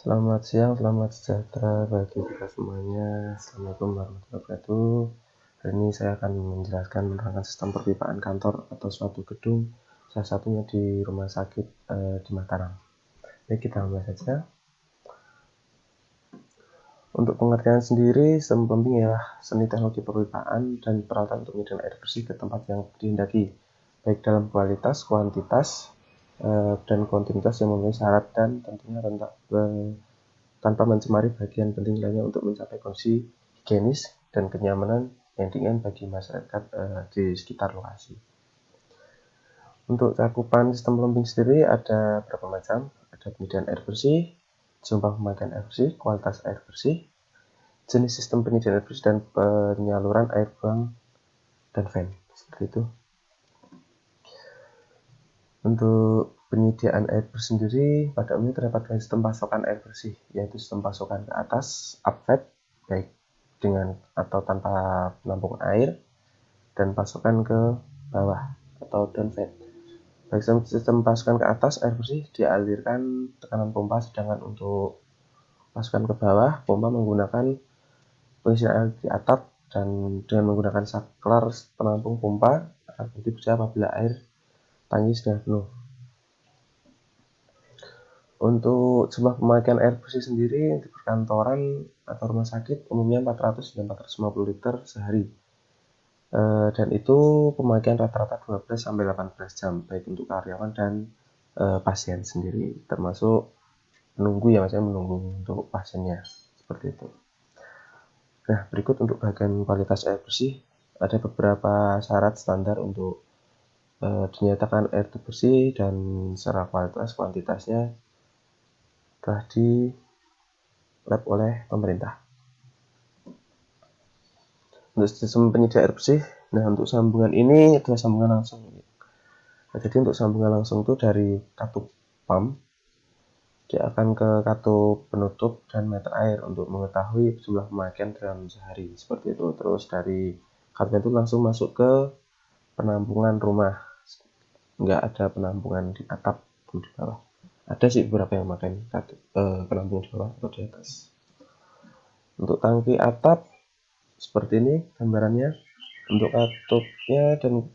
Selamat siang, selamat sejahtera bagi kita semuanya. Assalamualaikum warahmatullahi wabarakatuh. Hari ini saya akan menjelaskan menerangkan sistem perpipaan kantor atau suatu gedung, salah satunya di rumah sakit di Mataram. Baik, kita mulai saja. Untuk pengertian sendiri, sistem pumping ialah seni teknologi perpipaan dan peralatan untuk menyediakan air bersih ke tempat yang dihendaki, baik dalam kualitas, kuantitas, dan kontinuitas yang memenuhi syarat dan tentunya tanpa mencemari bagian penting lainnya untuk mencapai kondisi higienis dan kenyamanan yang diinginkan bagi masyarakat di sekitar lokasi. Untuk cakupan sistem pumping sendiri ada beberapa macam. Ada penyediaan air bersih, jumlah pemakaian air bersih, kualitas air bersih, jenis sistem penyediaan air bersih, dan penyaluran air buang dan fan. Seperti itu. Untuk penyediaan air bersih sendiri, pada umumnya terdapat sistem pasokan air bersih, yaitu sistem pasokan ke atas, upfed, baik dengan atau tanpa penampung air, dan pasokan ke bawah atau downfed. Baik sistem pasokan ke atas, air bersih dialirkan tekanan pompa, sedangkan untuk pasokan ke bawah, pompa menggunakan pengisian air di atap dan dengan menggunakan saklar penampung pompa akan berhenti bekerja apabila air tangki sudah penuh. Untuk jumlah pemakaian air bersih sendiri di perkantoran atau rumah sakit umumnya 400 hingga 450 liter sehari. Dan itu pemakaian rata-rata 12 sampai 18 jam baik untuk karyawan dan pasien sendiri, termasuk menunggu ya, maksudnya menunggu untuk pasiennya, seperti itu. Nah, berikut untuk bagian kualitas air bersih, ada beberapa syarat standar untuk dinyatakan air itu bersih dan secara kuantitasnya telah di lab oleh pemerintah. Untuk sistem penyedia air bersih, nah untuk sambungan ini adalah sambungan langsung. Nah, jadi untuk sambungan langsung itu dari katup pump, dia akan ke katup penutup dan meter air untuk mengetahui jumlah pemakaian dalam sehari, seperti itu. Terus dari katup itu langsung masuk ke penampungan rumah, nggak ada penampungan di atap atau di bawah. Ada sih beberapa yang memakai penampung di bawah atau di atas. Untuk tangki atap seperti ini gambarannya. Untuk katupnya dan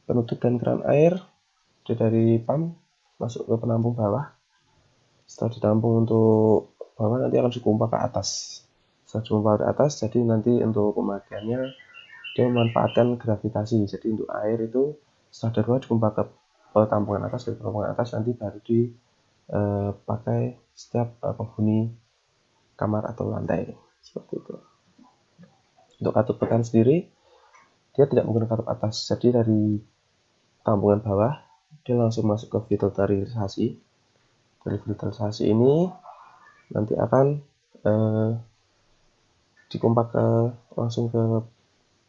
penutup dan keran air dari pump masuk ke penampung bawah. Setelah ditampung untuk bawah, nanti akan dipompa ke atas. Setelah dipompa ke atas, jadi nanti untuk pemakaiannya dia memanfaatkan gravitasi. Jadi untuk air itu setelah dari bawah dipompa ke tampungan atas, dari tampungan atas nanti baru dipakai setiap penghuni kamar atau lantai, seperti itu. Untuk katup tekan sendiri, dia tidak menggunakan katup atas, jadi dari tampungan bawah dia langsung masuk ke filterisasi. Dari filterisasi ini nanti akan dipompa langsung ke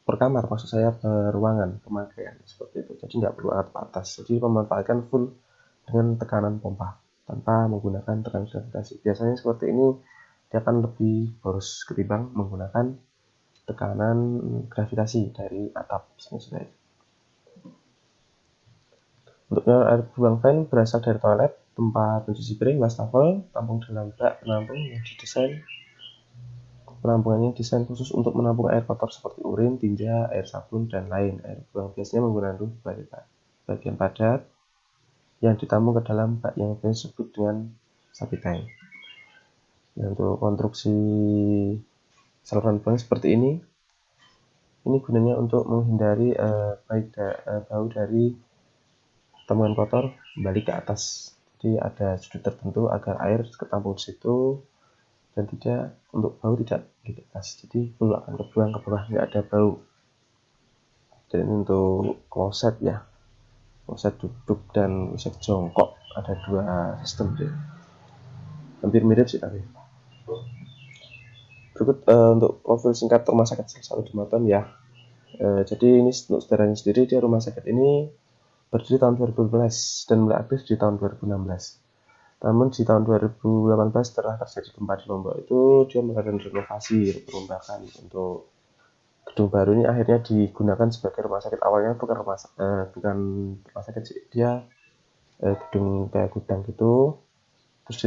per kamar, maksud saya ke ruangan pemakaian, seperti itu. Jadi nggak perlu katup atas, jadi memanfaatkan full dengan tekanan pompa tanpa menggunakan tekanan gravitasi. Biasanya seperti ini dia akan lebih boros ketimbang menggunakan tekanan gravitasi dari atap. Untuk air buang fan berasal dari toilet, tempat mencuci piring, wastafel, tampung dalam bak penampung yang didesain. Penampungannya desain khusus untuk menampung air kotor seperti urin, tinja, air sabun, dan lain. Air buang biasanya menggunakan bagian padat yang ditampung ke dalam bak yang disebut dengan septic tank. Nah, untuk konstruksi saluran buang seperti ini gunanya untuk menghindari bau dari temuan kotor kembali ke atas. Jadi ada sudut tertentu agar air ketampung di situ dan tidak untuk bau tidak di atas. Jadi full akan kebuang ke bawah, nggak ada bau. Dan ini untuk kloset ya, kloset duduk dan kloset jongkok, ada dua sistem deh. Hampir mirip sih tapi. Berikut untuk profil singkat rumah sakit Satu di Mataram ya. Jadi ini untuk saudaranya sendiri, dia rumah sakit ini berdiri tahun 2012 dan mulai aktif di tahun 2016. Namun di tahun 2018 setelah terjadi gempa di Lombok itu dia melakukan renovasi, perombakan untuk gedung baru ini akhirnya digunakan sebagai rumah sakit. Awalnya bukan rumah sakit sih, dia gedung kayak gudang gitu, terus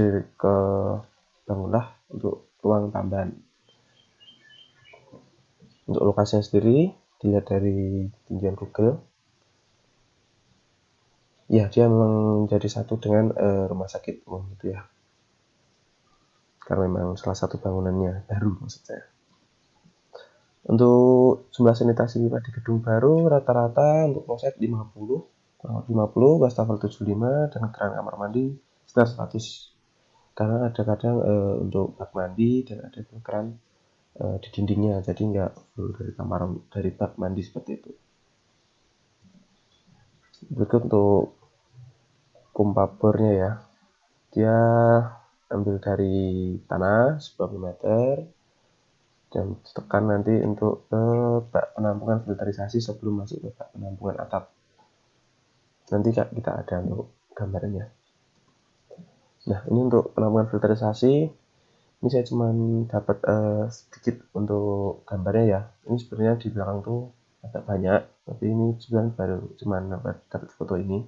bangunlah untuk ruang tambahan. Untuk lokasinya sendiri dilihat dari tinjauan Google, ya dia memang jadi satu dengan rumah sakit umum gitu ya, karena memang salah satu bangunannya baru maksud saya. Untuk jumlah sanitasi pipa di gedung baru rata-rata untuk kloset 50, kurang lebih 50, wastafel 75, dan keran kamar mandi sekitar 100. Karena ada kadang untuk bak mandi dan ada keran di dindingnya, jadi nggak full dari bak mandi seperti itu. Berikut untuk pompa bornya ya, dia ambil dari tanah 10 meter dan tekan nanti untuk ke bak penampungan filterisasi sebelum masuk ke bak penampungan atap. Nanti kita ada untuk gambarnya. Nah, ini untuk penampungan filterisasi, ini saya cuma dapat sedikit untuk gambarnya ya. Ini sebenarnya di belakang tuh agak banyak, tapi ini sebenarnya baru cuma dapat foto ini.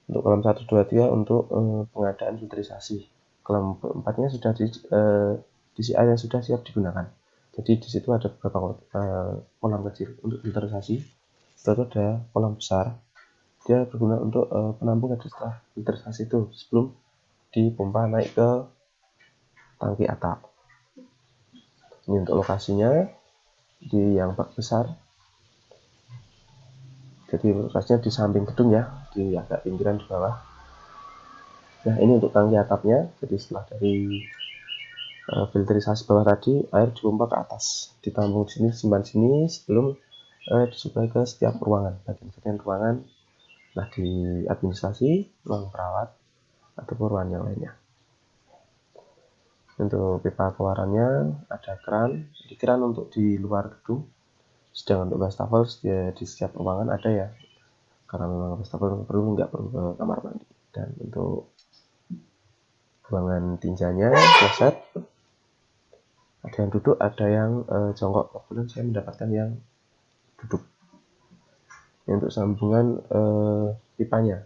Untuk kolam 1, 2, 3 untuk pengadaan filterisasi. Kolam 4-nya sudah diisi air yang sudah siap digunakan. Jadi di situ ada beberapa kolam kecil untuk filterisasi. Lalu ada kolam besar. Dia berguna untuk penampungan setelah filterisasi itu sebelum dipompa naik ke tangki atap. Ini untuk lokasinya di yang bak besar. Jadi lokasinya di samping gedung ya, di agak pinggiran di bawah. Nah, ini untuk tangki atapnya. Jadi setelah dari filterisasi bawah tadi, air dipompa ke atas, ditampung di sini, simpan sini sebelum disuplai ke setiap ruangan, bagian-bagian ruangan. Nah, di administrasi, ruang perawat, ataupun ruangan yang lainnya. Untuk pipa keluarannya ada keran, jadi keran untuk di luar gedung. Sedangkan untuk wastafel di setiap ruangan ada ya, karena memang wastafel nggak perlu ke kamar mandi. Dan untuk ruangan tinjanya, kloset, ada yang duduk, ada yang jongkok. Kebetulan saya mendapatkan yang duduk. Ini untuk sambungan pipanya.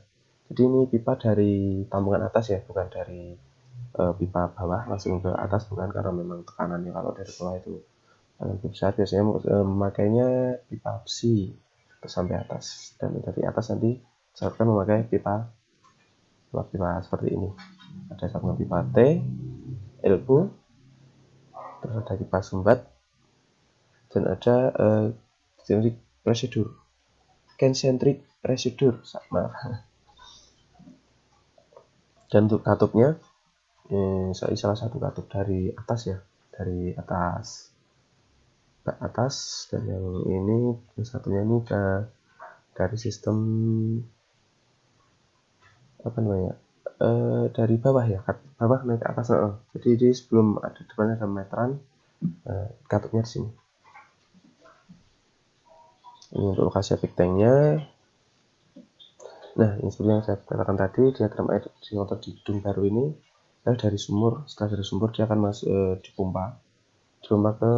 Jadi ini pipa dari tampungan atas ya, bukan dari pipa bawah langsung ke atas, bukan, karena memang tekanannya kalau dari bawah itu lebih besar. Biasanya memakainya pipa besi terus sampai atas, dan dari atas nanti misalkan memakai pipa seperti ini. Ada sambungan pipa T, elbow, terus ada pipa sumbat, dan ada concentric procedure, maaf. Dan untuk katupnya, salah satu katup dari atas ya, dari atas bak atas, dan yang ini satunya ini dari sistem apa namanya, dari bawah ya, bawah naik ke atas. Jadi ini sebelum ada depannya ada meteran, katupnya di sini. Ini untuk lokasi septic tanknya. Nah, ini seperti yang saya katakan tadi, diagram air di gedung baru ini dari sumur. Setelah dari sumur dia akan masuk dipompa ke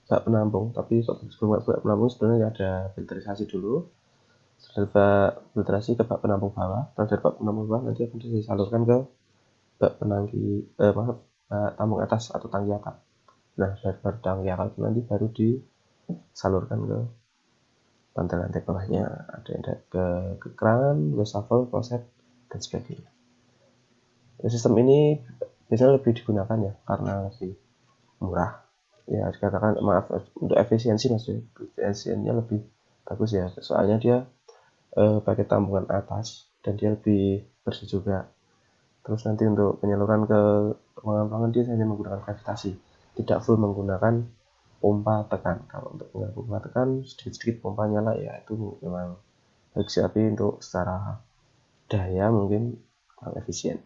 bak penampung. Tapi sebelum bak penampung sebenarnya ada filterisasi dulu. Setelah filterasi ke bak penampung bawah, dari bak penampung bawah nanti akan disalurkan ke bak bak tampung atas atau tangki atap. Nah, dari tangki atap nanti baru disalurkan ke lantai-lantai bawahnya, ada yang ke keran, wastafel, kloset, dan sebagainya. Sistem ini biasanya lebih digunakan ya karena lebih murah ya, dikatakan, maaf, untuk efisiensi maksudnya, efisiensinya lebih bagus ya, soalnya dia pakai tampungan atas dan dia lebih bersih juga. Terus nanti untuk penyaluran ke ruangan-ruangan dia hanya menggunakan gravitasi, tidak full menggunakan pompa tekan. Kalau untuk pompa tekan sedikit-sedikit pompa nyala ya, itu memang bagus, tapi untuk secara daya mungkin kurang efisien.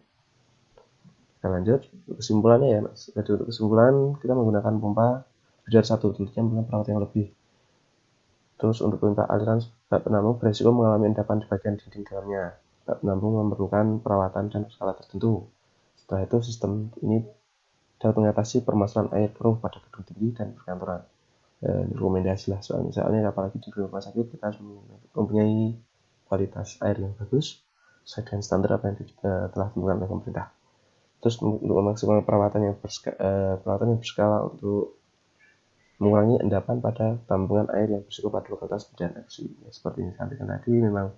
Kita lanjut kesimpulannya ya mas. Jadi untuk kesimpulan, kita menggunakan pompa dari satu, tentunya menggunakan perawat yang lebih. Terus untuk pompa aliran bak penampung beresiko mengalami endapan di bagian dinding dalamnya. Bak penampung memerlukan perawatan dan skala tertentu. Setelah itu sistem ini dapat mengatasi permasalahan air keruh pada gedung tinggi dan perkantoran. Rekomendasi lah, soalnya apalagi di rumah sakit kita harus mempunyai kualitas air yang bagus sesuai dengan standar apa yang telah ditentukan oleh pemerintah. Terus untuk memaksimalkan perawatan yang berskala untuk mengurangi endapan pada tampungan air yang berisiko pada lokalitas bidang aksi. Ya, seperti yang disampaikan tadi, memang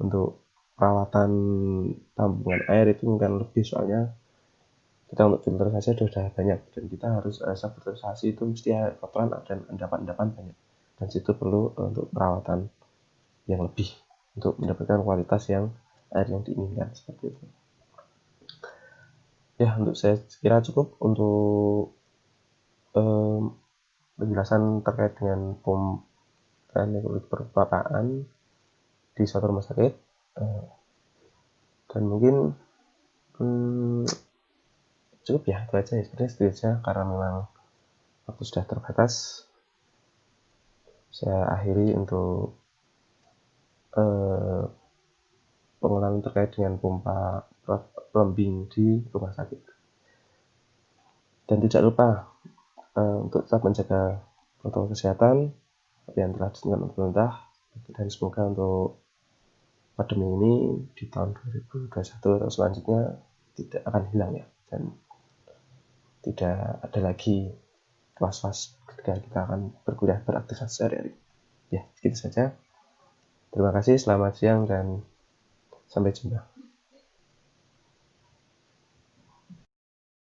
untuk perawatan tampungan air itu mungkin lebih, soalnya kita untuk filter saja sudah banyak dan kita harus filterisasi itu mesti kotoran dan endapan-endapan banyak, dan situ perlu untuk perawatan yang lebih untuk mendapatkan kualitas yang air yang diinginkan, seperti itu. Ya, untuk saya kira cukup untuk penjelasan terkait dengan POM teknik perpustakaan di suatu rumah sakit, dan mungkin cukup ya, itu aja ya, sebenarnya itu aja, karena memang waktu sudah terbatas. Saya akhiri untuk pengenalan terkait dengan pompa plumbing di rumah sakit. Dan tidak lupa untuk tetap menjaga protokol kesehatan yang telah ditentukan pemerintah, dan semoga untuk pandemi ini di tahun 2021 atau selanjutnya tidak akan hilang ya, dan tidak ada lagi was-was ketika kita akan berkuliah beraktivitas sehari-hari. Ya, segitu saja. Terima kasih, selamat siang, dan sampai jumpa.